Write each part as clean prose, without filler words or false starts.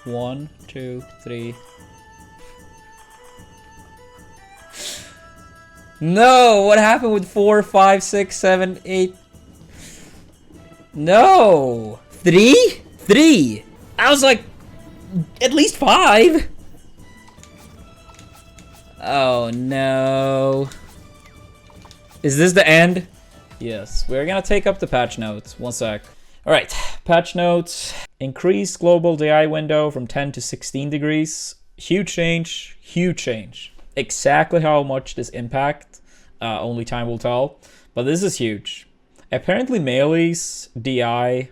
1, 2, 3. No! What happened with 4, 5, 6, 7, 8? No! 3? 3! I was like, at least 5! Oh no. Is this the end? Yes, we're gonna take up the patch notes. One sec. Alright, patch notes. Increase global DI window from 10 to 16 degrees. Huge change, huge change. Exactly how much this impact, only time will tell. But this is huge. Apparently Melee's DI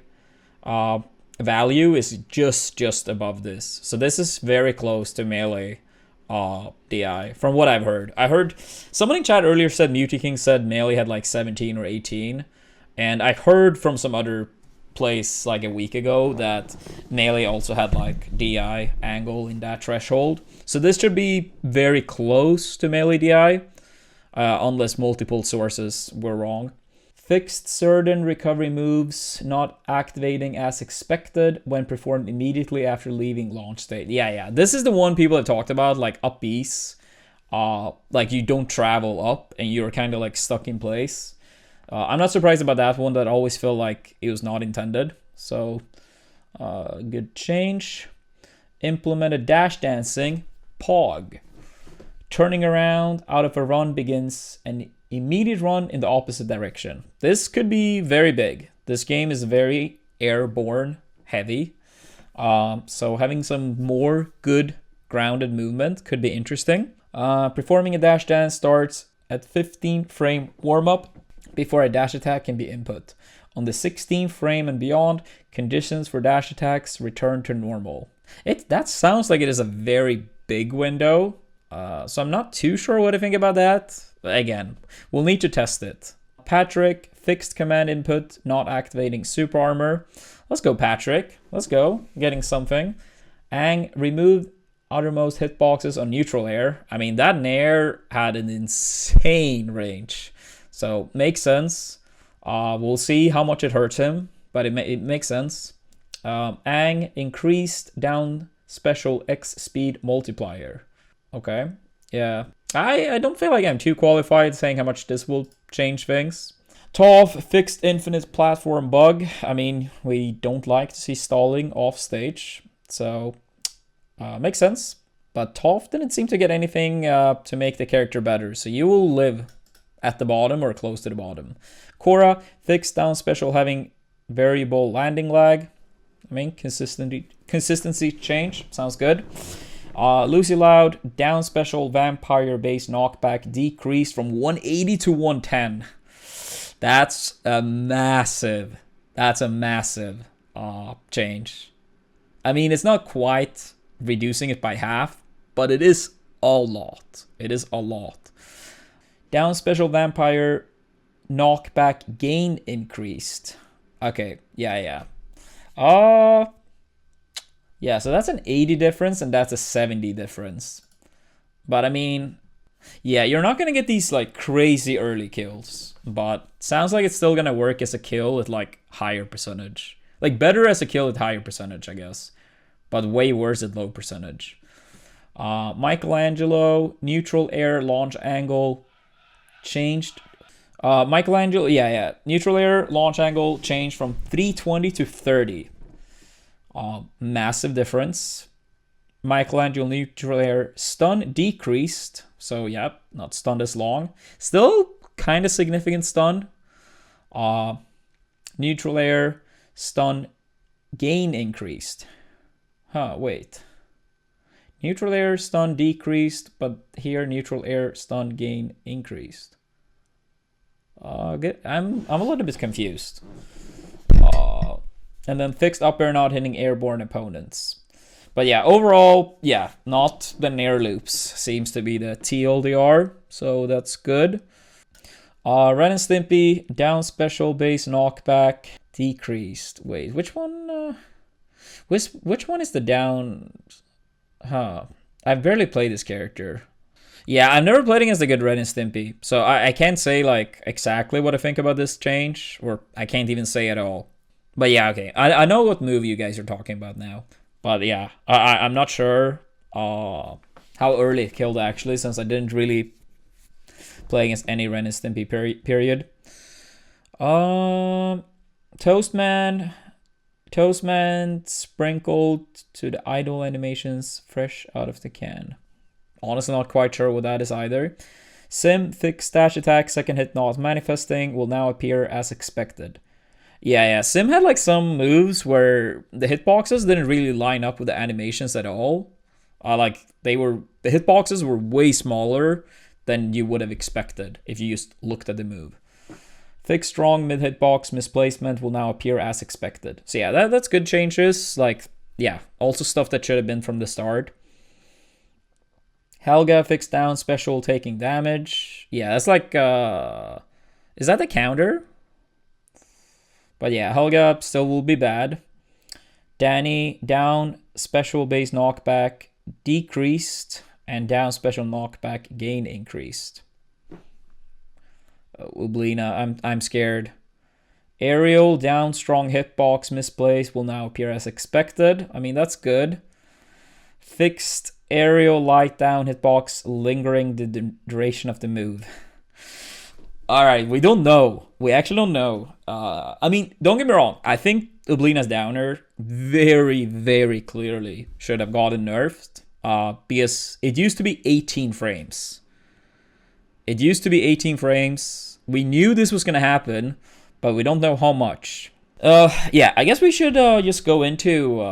value is just above this. So this is very close to Melee DI, from what I've heard. I heard someone in chat earlier said Muty King said Melee had like 17 or 18. And I heard from some other place like a week ago that Melee also had like DI angle in that threshold. So this should be very close to Melee DI, unless multiple sources were wrong. Fixed certain recovery moves not activating as expected when performed immediately after leaving launch state. Yeah. This is the one people have talked about, like up B's. Like you don't travel up and you're kind of like stuck in place. I'm not surprised about that one. That always felt like it was not intended. So, good change. Implemented dash dancing. Pog. Turning around out of a run begins an immediate run in the opposite direction. This could be very big. This game is very airborne heavy. So having some more good grounded movement could be interesting. Performing a dash dance starts at 15 frame warm-up before a dash attack can be input. On the 16th frame and beyond, conditions for dash attacks return to normal. That sounds like it is a very big window. So I'm not too sure what to think about that. Again, we'll need to test it. Patrick, fixed command input, not activating super armor. Let's go, Patrick. Let's go. Getting something. Aang, removed outermost hitboxes on neutral air. I mean, that Nair had an insane range. So, makes sense. We'll see how much it hurts him, but it makes sense. Aang, increased down special X speed multiplier. Okay, yeah. I don't feel like I'm too qualified saying how much this will change things. Toph, fixed infinite platform bug. I mean, we don't like to see stalling off stage. So, makes sense. But Toph didn't seem to get anything to make the character better. So you will live at the bottom or close to the bottom. Korra, fixed down special having variable landing lag. I mean, consistency change. Sounds good. Lucy Loud, down special vampire base knockback decreased from 180 to 110. That's a massive change. I mean, it's not quite reducing it by half, but it is a lot. It is a lot. Down special vampire knockback gain increased. Okay, yeah. Yeah, so that's an 80 difference and that's a 70 difference. But I mean, yeah, you're not gonna get these like crazy early kills, but sounds like it's still gonna work as a kill with like higher percentage. Like better as a kill with higher percentage, I guess, but way worse at low percentage. Michelangelo, neutral air launch angle changed. Michelangelo, yeah. Neutral air launch angle changed from 320 to 30. Massive difference. Michelangelo neutral air stun decreased. So, yeah, not stunned as long. Still kind of significant stun. Neutral air stun gain increased. Wait. Neutral air stun decreased, but here neutral air stun gain increased. I'm a little bit confused. And then fixed up air not hitting airborne opponents. But yeah, overall, yeah, not the Nair loops. Seems to be the TLDR, so that's good. Ren and Stimpy, down special base knockback, decreased. Wait, which one? Which one is the down? I've barely played this character. Yeah, I've never played against a good Ren and Stimpy, so I can't say like exactly what I think about this change, or I can't even say at all. But yeah, okay. I know what move you guys are talking about now. But yeah, I'm not sure how early it killed actually, since I didn't really play against any Ren and Stimpy period. Toastman sprinkled to the idle animations fresh out of the can. Honestly, not quite sure what that is either. Sim, fixed dash attack, second hit not manifesting, will now appear as expected. Yeah. Sim had like some moves where the hitboxes didn't really line up with the animations at all. The hitboxes were way smaller than you would have expected if you just looked at the move. Fixed strong mid hitbox misplacement will now appear as expected. So yeah, that's good changes. Like, yeah, also stuff that should have been from the start. Helga fixed down special taking damage. Yeah, that's like is that the counter? But yeah, Helga still will be bad. Danny, down special base knockback decreased, and down special knockback gain increased. Oblina, I'm scared. Aerial, down strong hitbox misplace will now appear as expected. I mean, that's good. Fixed aerial light down hitbox lingering the duration of the move. Alright, we don't know. We actually don't know. I mean, don't get me wrong. I think Oblina's downer very, very clearly should have gotten nerfed. Because it used to be 18 frames. It used to be 18 frames. We knew this was going to happen, but we don't know how much. Yeah, I guess we should just go into...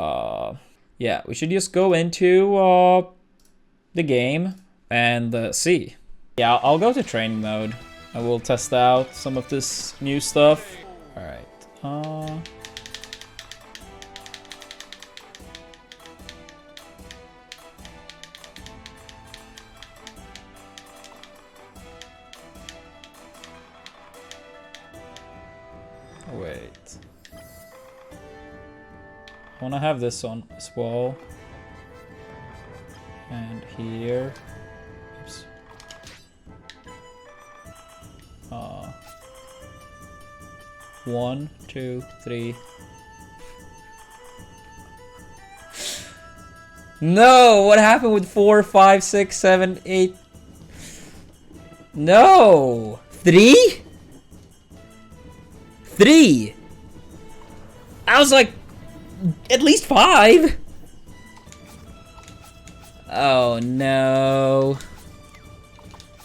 yeah, we should just go into the game and see. Yeah, I'll go to training mode. I will test out some of this new stuff. Alright. Wait. I want to have this on as well. And here. Oops. 1, 2, 3. No! What happened with 4, 5, 6, 7, 8? No! 3? 3! I was like, at least 5! Oh no.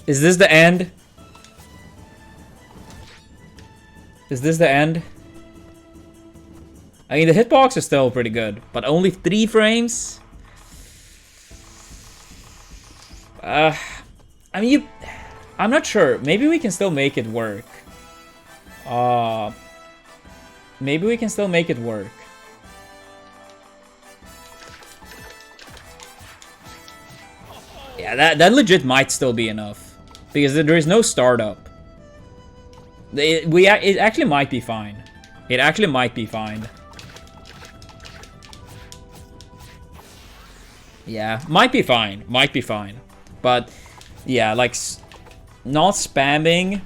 Is this the end? Is this the end? I mean, the hitbox is still pretty good, but only 3 frames? I mean, I'm not sure. Maybe we can still make it work. Maybe we can still make it work. Yeah, that legit might still be enough. Because there is no startup. It actually might be fine. It actually might be fine. Yeah, might be fine. Might be fine. But, yeah, like, not spamming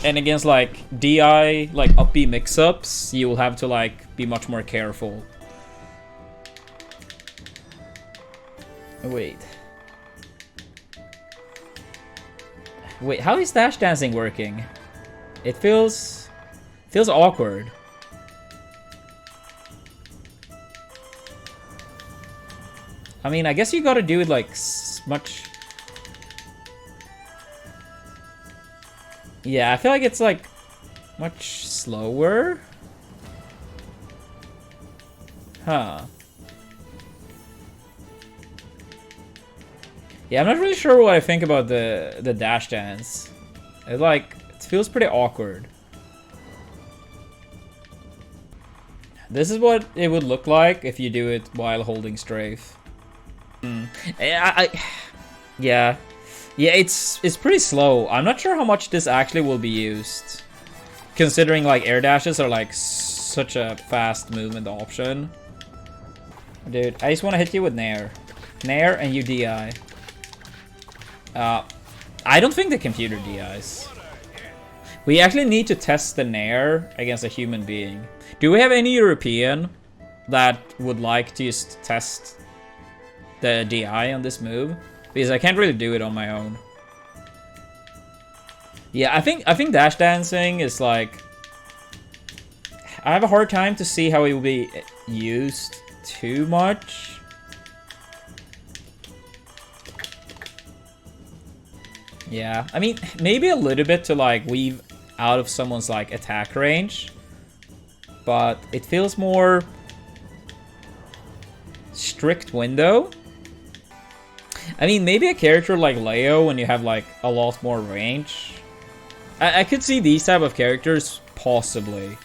and against, like, DI, like, up B mix-ups, you will have to, like, be much more careful. Wait. Wait, how is dash dancing working? It feels awkward. I mean, I guess you gotta do it like much. Yeah, I feel like it's like much slower. Huh. Yeah, I'm not really sure what I think about the dash dance. It feels pretty awkward. This is what it would look like if you do it while holding strafe. Yeah, it's pretty slow. I'm not sure how much this actually will be used, considering like air dashes are like such a fast movement option. Dude, I just want to hit you with Nair, and you DI. I don't think the computer DIs. We actually need to test the Nair against a human being. Do we have any European that would like to just test the DI on this move? Because I can't really do it on my own. Yeah, I think dash dancing is like... I have a hard time to see how it will be used too much. Yeah, I mean, maybe a little bit to like weave out of someone's like attack range. But it feels more strict window. I mean, maybe a character like Leo when you have like a lot more range. I could see these type of characters possibly.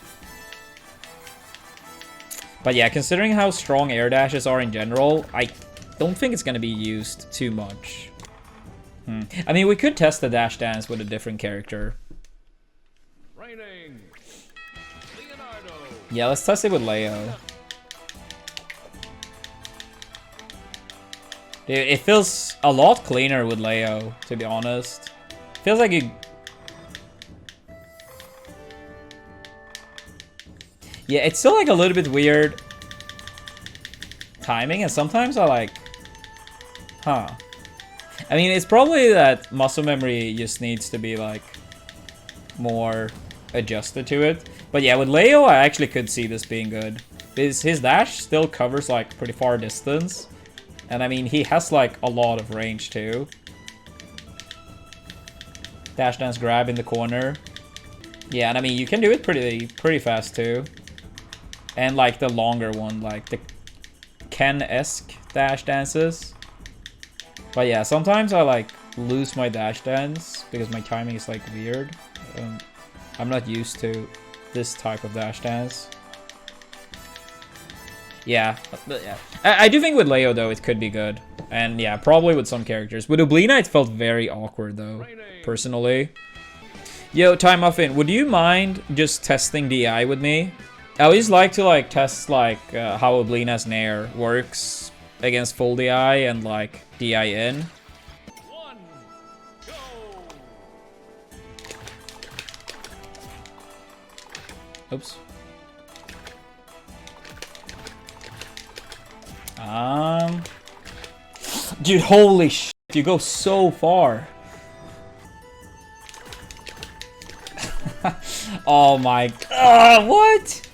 But yeah, considering how strong air dashes are in general, I don't think it's going to be used too much. I mean, we could test the dash dance with a different character. Yeah, let's test it with Leo. Dude, it feels a lot cleaner with Leo, to be honest. Feels like you... Yeah, it's still like a little bit weird timing, and sometimes I like... Huh. I mean, it's probably that muscle memory just needs to be like more adjusted to it. But yeah, with Leo, I actually could see this being good. His dash still covers like pretty far distance. And I mean, he has like a lot of range too. Dash dance grab in the corner. Yeah, and I mean, you can do it pretty fast too. And like the longer one, like the Ken-esque dash dances. But yeah, sometimes I like lose my dash dance because my timing is like weird. I'm not used to this type of dash dance. Yeah, but yeah. I do think with Leo though it could be good. And yeah, probably with some characters. With Oblina it felt very awkward though, personally. Yo, Time Muffin, would you mind just testing DI with me? I always like to like test like how Oblina's Nair works against full DI and like DI in. Oops. Dude, holy shit, you go so far. Oh my god, what?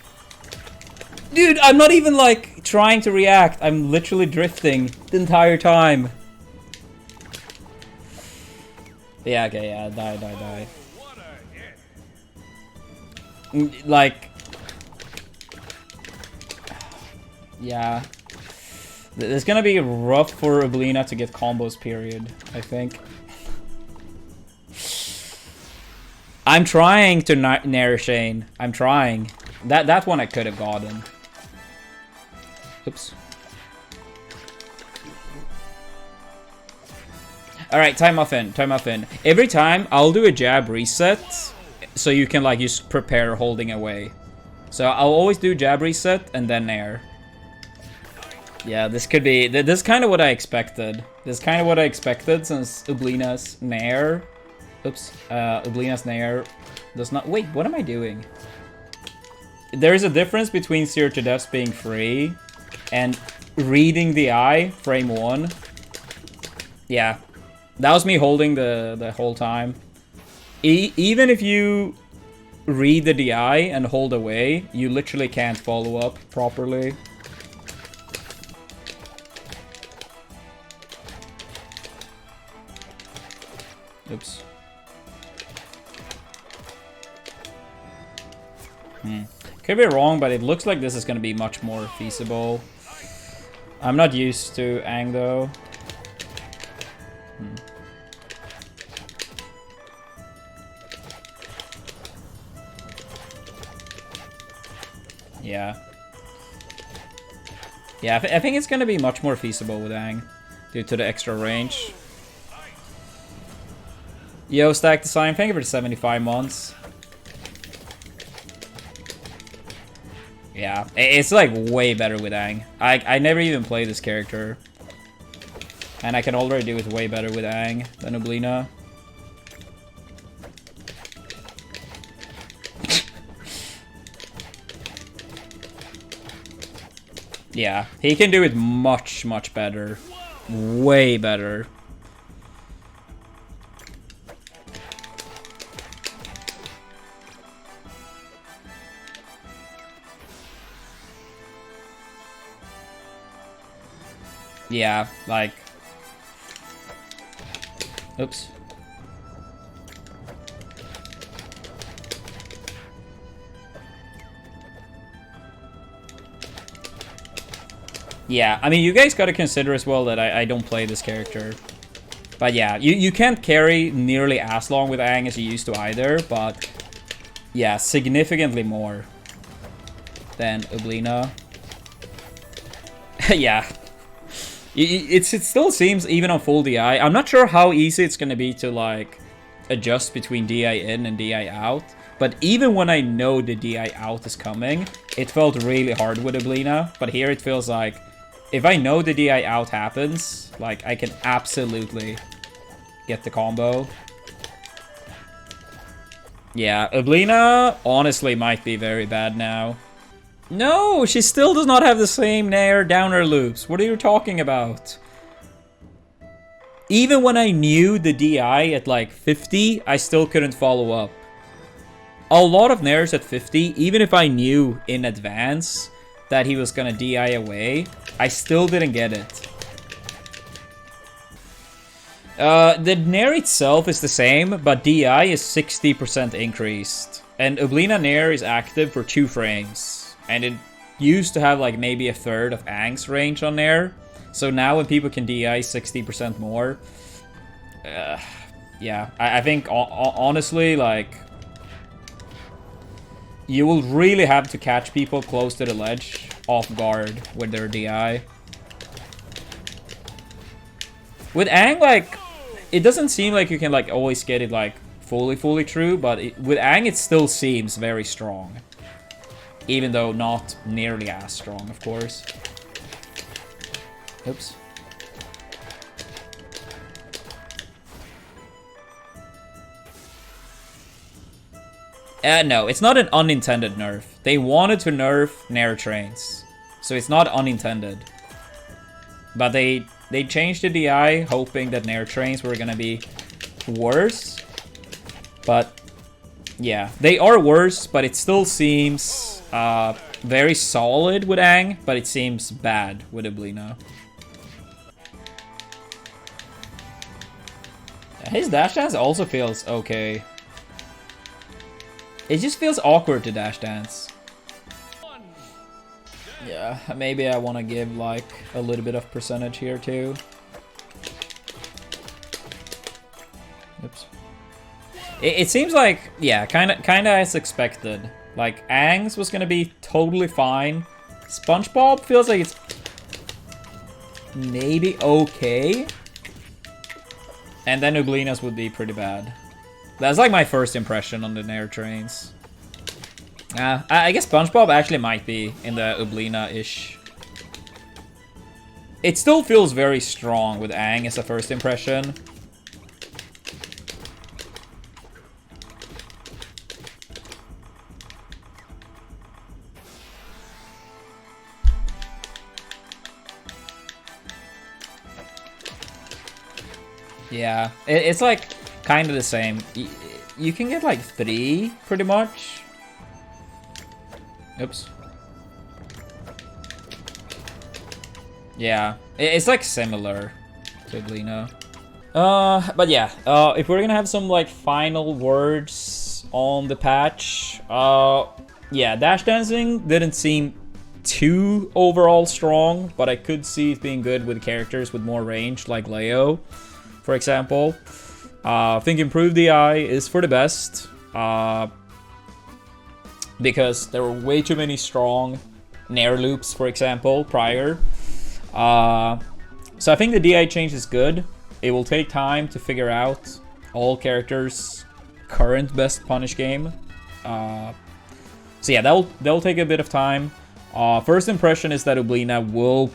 Dude, I'm not even like trying to react. I'm literally drifting the entire time. Yeah, okay, yeah, die. Like, yeah. It's gonna be rough for Oblina to get combos, period, I think. I'm trying to Nair Shane. I'm trying. That one I could have gotten. Oops. Alright, Time Muffin. Every time I'll do a jab reset so you can like just prepare holding away. So I'll always do jab reset and then Nair. Yeah, this could be... This is kind of what I expected. This is kind of what I expected since Oblina's Nair... Oops. Oblina's Nair does not... Wait, what am I doing? There is a difference between Zero to Deaths being free and reading the eye, frame 1. Yeah. That was me holding the whole time. Even if you read the DI and hold away, you literally can't follow up properly. Oops. Could be wrong, but it looks like this is going to be much more feasible. I'm not used to Aang though. Yeah. Yeah, I think it's going to be much more feasible with Aang due to the extra range. Yo, Stack Design, thank you for the 75 months. Yeah, it's like way better with Aang. I never even played this character. And I can already do it way better with Aang than Oblina. Yeah, he can do it much, much better. Way better. Yeah, like... Oops. Yeah, I mean, you guys gotta consider as well that I don't play this character. But yeah, you can't carry nearly as long with Aang as you used to either, but... Yeah, significantly more than Oblina. Yeah. It still seems, even on full DI, I'm not sure how easy it's gonna be to, like, adjust between DI in and DI out. But even when I know the DI out is coming, it felt really hard with Oblina. But here it feels like, if I know the DI out happens, like, I can absolutely get the combo. Yeah, Oblina honestly might be very bad now. No, she still does not have the same Nair downer loops. What are you talking about? Even when I knew the DI at like 50, I still couldn't follow up. A lot of Nairs at 50, even if I knew in advance that he was gonna DI away, I still didn't get it. The Nair itself is the same, but DI is 60% increased. And Oblina Nair is active for 2 frames. And it used to have like maybe a third of Aang's range on Nair. So now when people can DI 60% more, yeah, I think honestly, like, you will really have to catch people close to the ledge off guard with their DI. With Aang, like, it doesn't seem like you can like always get it like fully true, but with Aang it still seems very strong. Even though not nearly as strong, of course. Oops. No, it's not an unintended nerf. They wanted to nerf Nair trains. So it's not unintended. But they changed the DI, hoping that Nair trains were gonna be worse. But, yeah. They are worse, but it still seems... very solid with Aang, but it seems bad with Oblina. His dash dance also feels okay. It just feels awkward to dash dance. Yeah, maybe I want to give like a little bit of percentage here too. Oops. It seems like, yeah, kind of as expected. Like, Aang's was gonna be totally fine. Spongebob feels like it's maybe okay. And then Oblina's would be pretty bad. That's like my first impression on the Nair trains. I guess Spongebob actually might be in the Oblina-ish. It still feels very strong with Aang as a first impression. Yeah, it's like kind of the same. You can get like 3 pretty much. Oops. Yeah, it's like similar to Oblina. But yeah, if we're gonna have some like final words on the patch, yeah, dash dancing didn't seem too overall strong, but I could see it being good with characters with more range, like Leo, for example. I think improved DI is for the best, because there were way too many strong Nair loops, for example, prior. So I think the DI change is good. It will take time to figure out all characters' current best punish game. So yeah, that'll take a bit of time. First impression is that Oblina will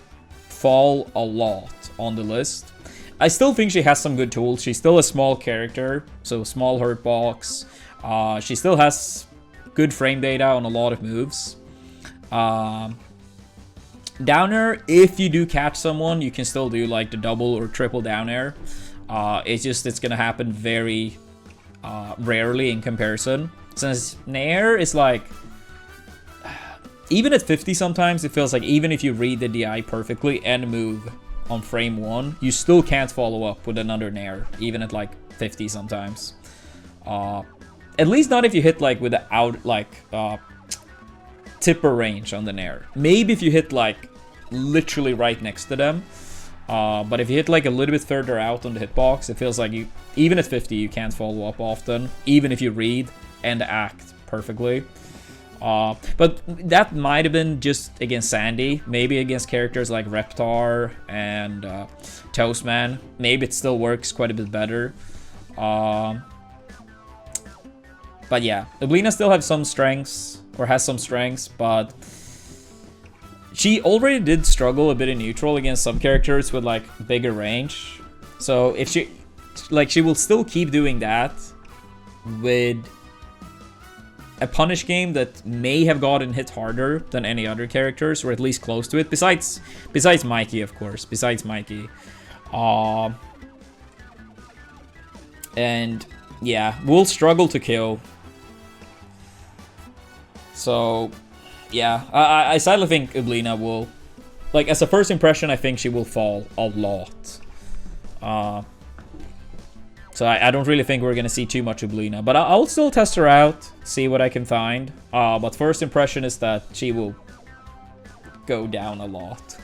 fall a lot on the list. I still think she has some good tools. She's still a small character, so small hurt box. She still has good frame data on a lot of moves. Down air, if you do catch someone, you can still do like the double or triple down air. It's gonna happen very rarely in comparison. Since Nair is like, even at 50 sometimes, it feels like even if you read the DI perfectly and move on frame 1, you still can't follow up with another Nair, even at like 50 sometimes. At least not if you hit like with the out, like tipper range on the Nair. Maybe if you hit like literally right next to them. But if you hit like a little bit further out on the hitbox, it feels like you, even at 50, you can't follow up often, even if you read and act perfectly. But that might have been just against Sandy. Maybe against characters like Reptar and Toastman. Maybe it still works quite a bit better. But yeah, Oblina still has some strengths, but she already did struggle a bit in neutral against some characters with like bigger range. So if she will still keep doing that with a punish game that may have gotten hit harder than any other characters, or at least close to it, besides Mikey, of course, and yeah, will struggle to kill. So yeah, I sadly think Oblina will, like, as a first impression, I think she will fall a lot. So I don't really think we're gonna see too much Oblina, but I'll still test her out, see what I can find. But first impression is that she will go down a lot.